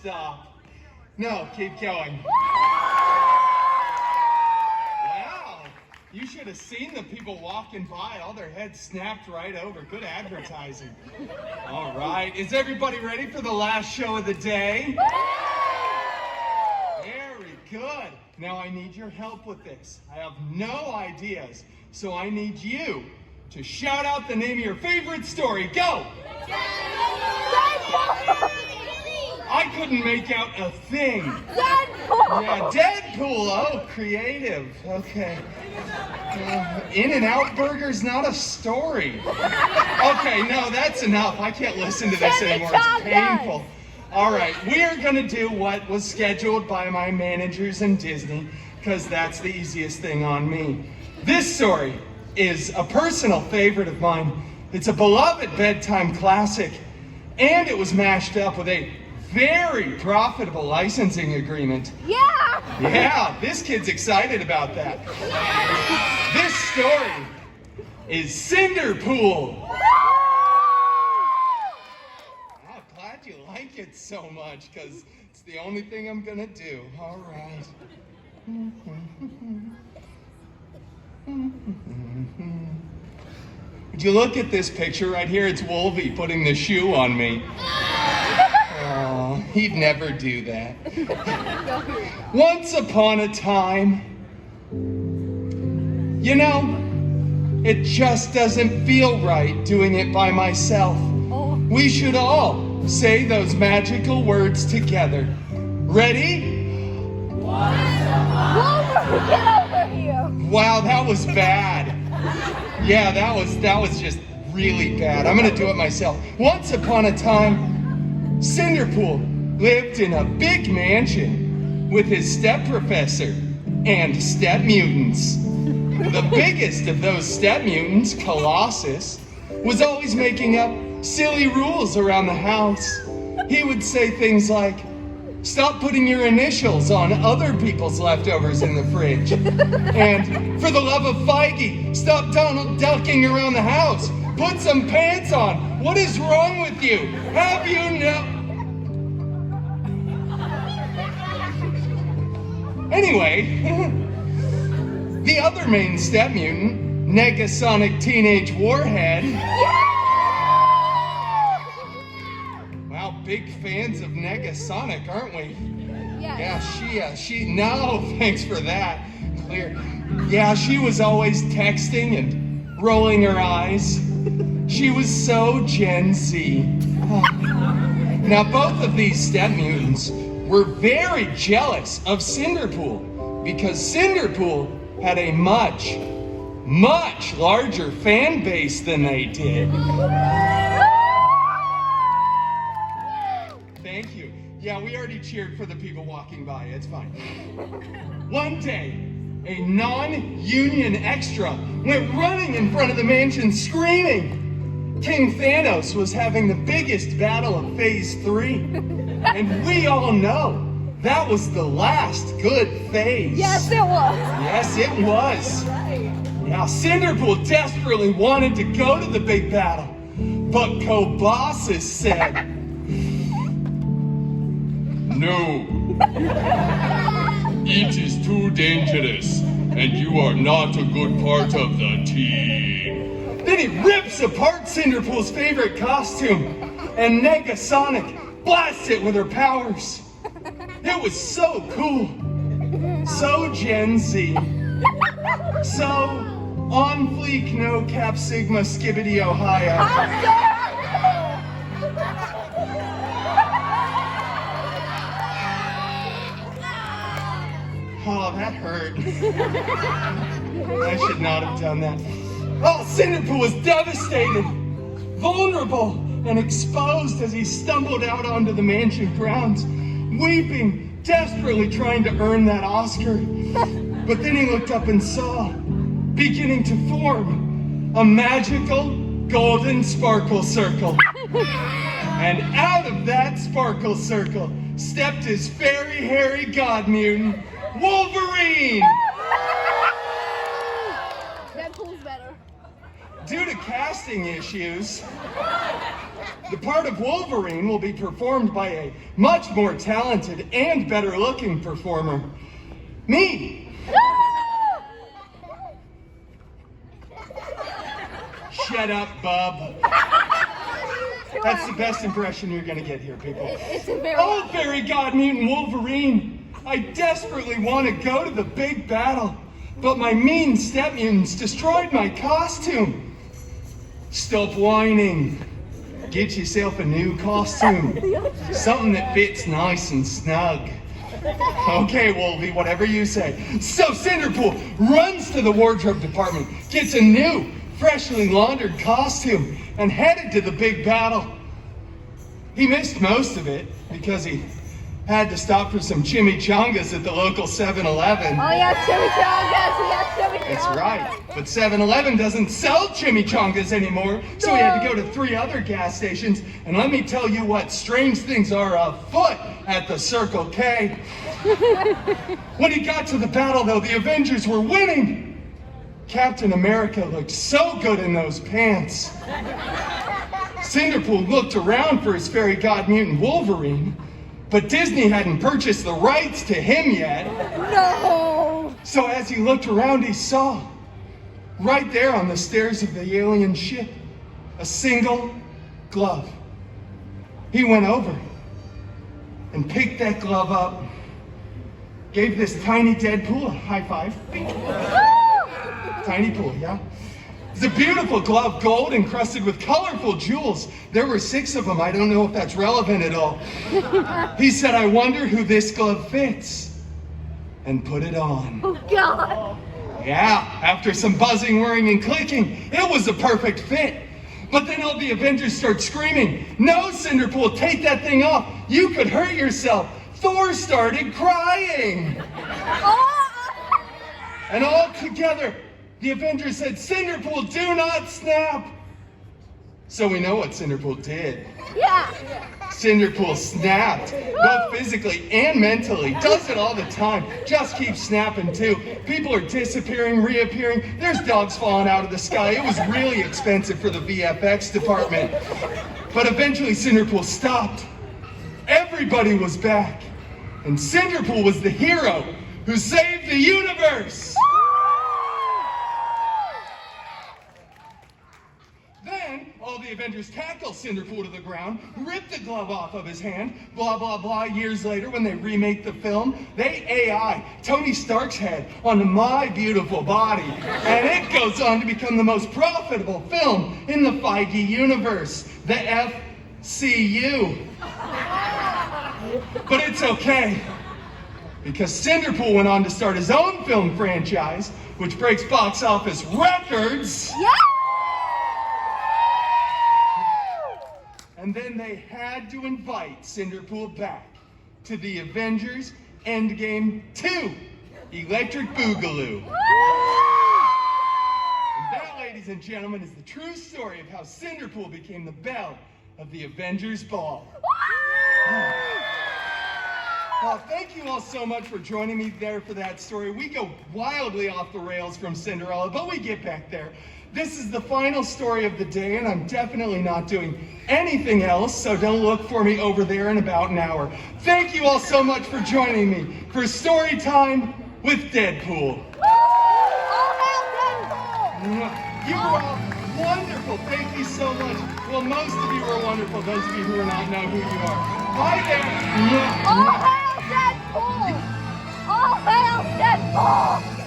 stop. No, keep going. Wow, you should have seen the people walking by. All their heads snapped right over. Good advertising. All right, is everybody ready for the last show of the day? Very good. Now I need your help with this. I have no ideas, so I need you to shout out the name of your favorite story. Go! I couldn't make out a thing. Deadpool! Yeah, Deadpool. Oh, creative. Okay. In-N-Out Burger's not a story. Okay, no, that's enough. I can't listen to this anymore. It's painful. All right, we are going to do what was scheduled by my managers in Disney, because that's the easiest thing on me. This story is a personal favorite of mine. It's a beloved bedtime classic, and it was mashed up with a very profitable licensing agreement. Yeah, this kid's excited about that. This story is Cinder-pool. I'm glad you like it so much, because it's the only thing I'm gonna do. All right. Would you look at this picture right here? It's Wolvie putting the shoe on me. Oh, he'd never do that. Once upon a time, you know, it just doesn't feel right doing it by myself. We should all say those magical words together. Ready? Wolverine, get over here! Wow, that was bad. Yeah, that was just really bad. I'm gonna do it myself. Once upon a time, Cinder-pool lived in a big mansion with his step professor and step mutants. The biggest of those step mutants, Colossus, was always making up silly rules around the house. He would say things like, "Stop putting your initials on other people's leftovers in the fridge." And, "For the love of Feige, stop Donald ducking around the house. Put some pants on. What is wrong with you? Have you no..." Anyway, the other main step mutant, Negasonic Teenage Warhead. Wow, big fans of Negasonic, aren't we? Yeah, no, thanks for that. Clear. Yeah, she was always texting and rolling her eyes. She was so Gen Z. Now, both of these step mutants were very jealous of Cinder-pool because Cinder-pool had a much, much larger fan base than they did. Thank you. Yeah, we already cheered for the people walking by. It's fine. One day, a non-union extra went running in front of the mansion screaming. King Thanos was having the biggest battle of Phase 3. And we all know that was the last good phase. Yes, it was. Yes, it was. Now, Cinder-pool desperately wanted to go to the big battle, but Colossus said, "No, it is too dangerous, and you are not a good part of the team." Then he rips apart Cinder-pool's favorite costume, and Negasonic blasts it with her powers. It was so cool, so Gen Z, so on fleek, no cap sigma skibbity Ohio. Oh, that hurt. I should not have done that. Oh, Cinder-pool was devastated, vulnerable, and exposed as he stumbled out onto the mansion grounds, weeping, desperately trying to earn that Oscar. But then he looked up and saw, beginning to form, a magical golden sparkle circle. And out of that sparkle circle stepped his fairy hairy god mutant, Wolverine! Deadpool's better. Due to casting issues, The part of Wolverine will be performed by a much more talented and better looking performer. Me. Shut up, bub. That's the best impression you're gonna get here, people. It's a very... Oh, fairy god mutant Wolverine! I desperately want to go to the big battle, but my mean step mutants destroyed my costume. Stop whining. Get yourself a new costume. Something that fits nice and snug. Okay, Wolvie, whatever you say. So Cinder-pool runs to the wardrobe department, gets a new, freshly laundered costume, and headed to the big battle. He missed most of it because he had to stop for some chimichangas at the local 7-Eleven. Oh, yes, chimichangas. Yes, chimichangas. That's right. But 7-Eleven doesn't sell chimichangas anymore, so he had to go to 3 other gas stations. And let me tell you what strange things are afoot at the Circle K. When he got to the battle, though, the Avengers were winning. Captain America looked so good in those pants. Cinder-pool looked around for his fairy god mutant Wolverine, but Disney hadn't purchased the rights to him yet. No! So as he looked around, he saw, right there on the stairs of the alien ship, a single glove. He went over and picked that glove up, gave this tiny Deadpool a high five. Tiny pool, yeah? It's a beautiful glove, gold encrusted with colorful jewels. There were 6 of them. I don't know if that's relevant at all. He said, I wonder who this glove fits. And put it on. Oh, God. Yeah, after some buzzing, whirring, and clicking, it was a perfect fit. But then all the Avengers start screaming, no, Cinder-pool, take that thing off. You could hurt yourself. Thor started crying. Oh. And all together, the Avengers said, Cinder-pool, do not snap. So we know what Cinder-pool did. Yeah. Cinder-pool snapped, both physically and mentally. Does it all the time. Just keeps snapping too. People are disappearing, reappearing. There's dogs falling out of the sky. It was really expensive for the VFX department. But eventually Cinder-pool stopped. Everybody was back. And Cinder-pool was the hero who saved the universe. Then, all the Avengers tackle Cinder-pool to the ground, rip the glove off of his hand, blah, blah, blah. Years later, when they remake the film, they AI Tony Stark's head onto my beautiful body. And it goes on to become the most profitable film in the Feige universe, the FCU. But it's okay, because Cinder-pool went on to start his own film franchise, which breaks box office records. Yeah. And then they had to invite Cinder-pool back to the Avengers Endgame 2, Electric Boogaloo. And that, ladies and gentlemen, is the true story of how Cinder-pool became the belle of the Avengers Ball. Well, thank you all so much for joining me there for that story. We go wildly off the rails from Cinderella, but we get back there. This is the final story of the day, and I'm definitely not doing anything else, so don't look for me over there in about an hour. Thank you all so much for joining me for Story Time with Deadpool. You were all wonderful. Thank you so much. Well, most of you are wonderful. Those of you who are not know who you are. Bye there. All hail Deadpool! All hail Deadpool!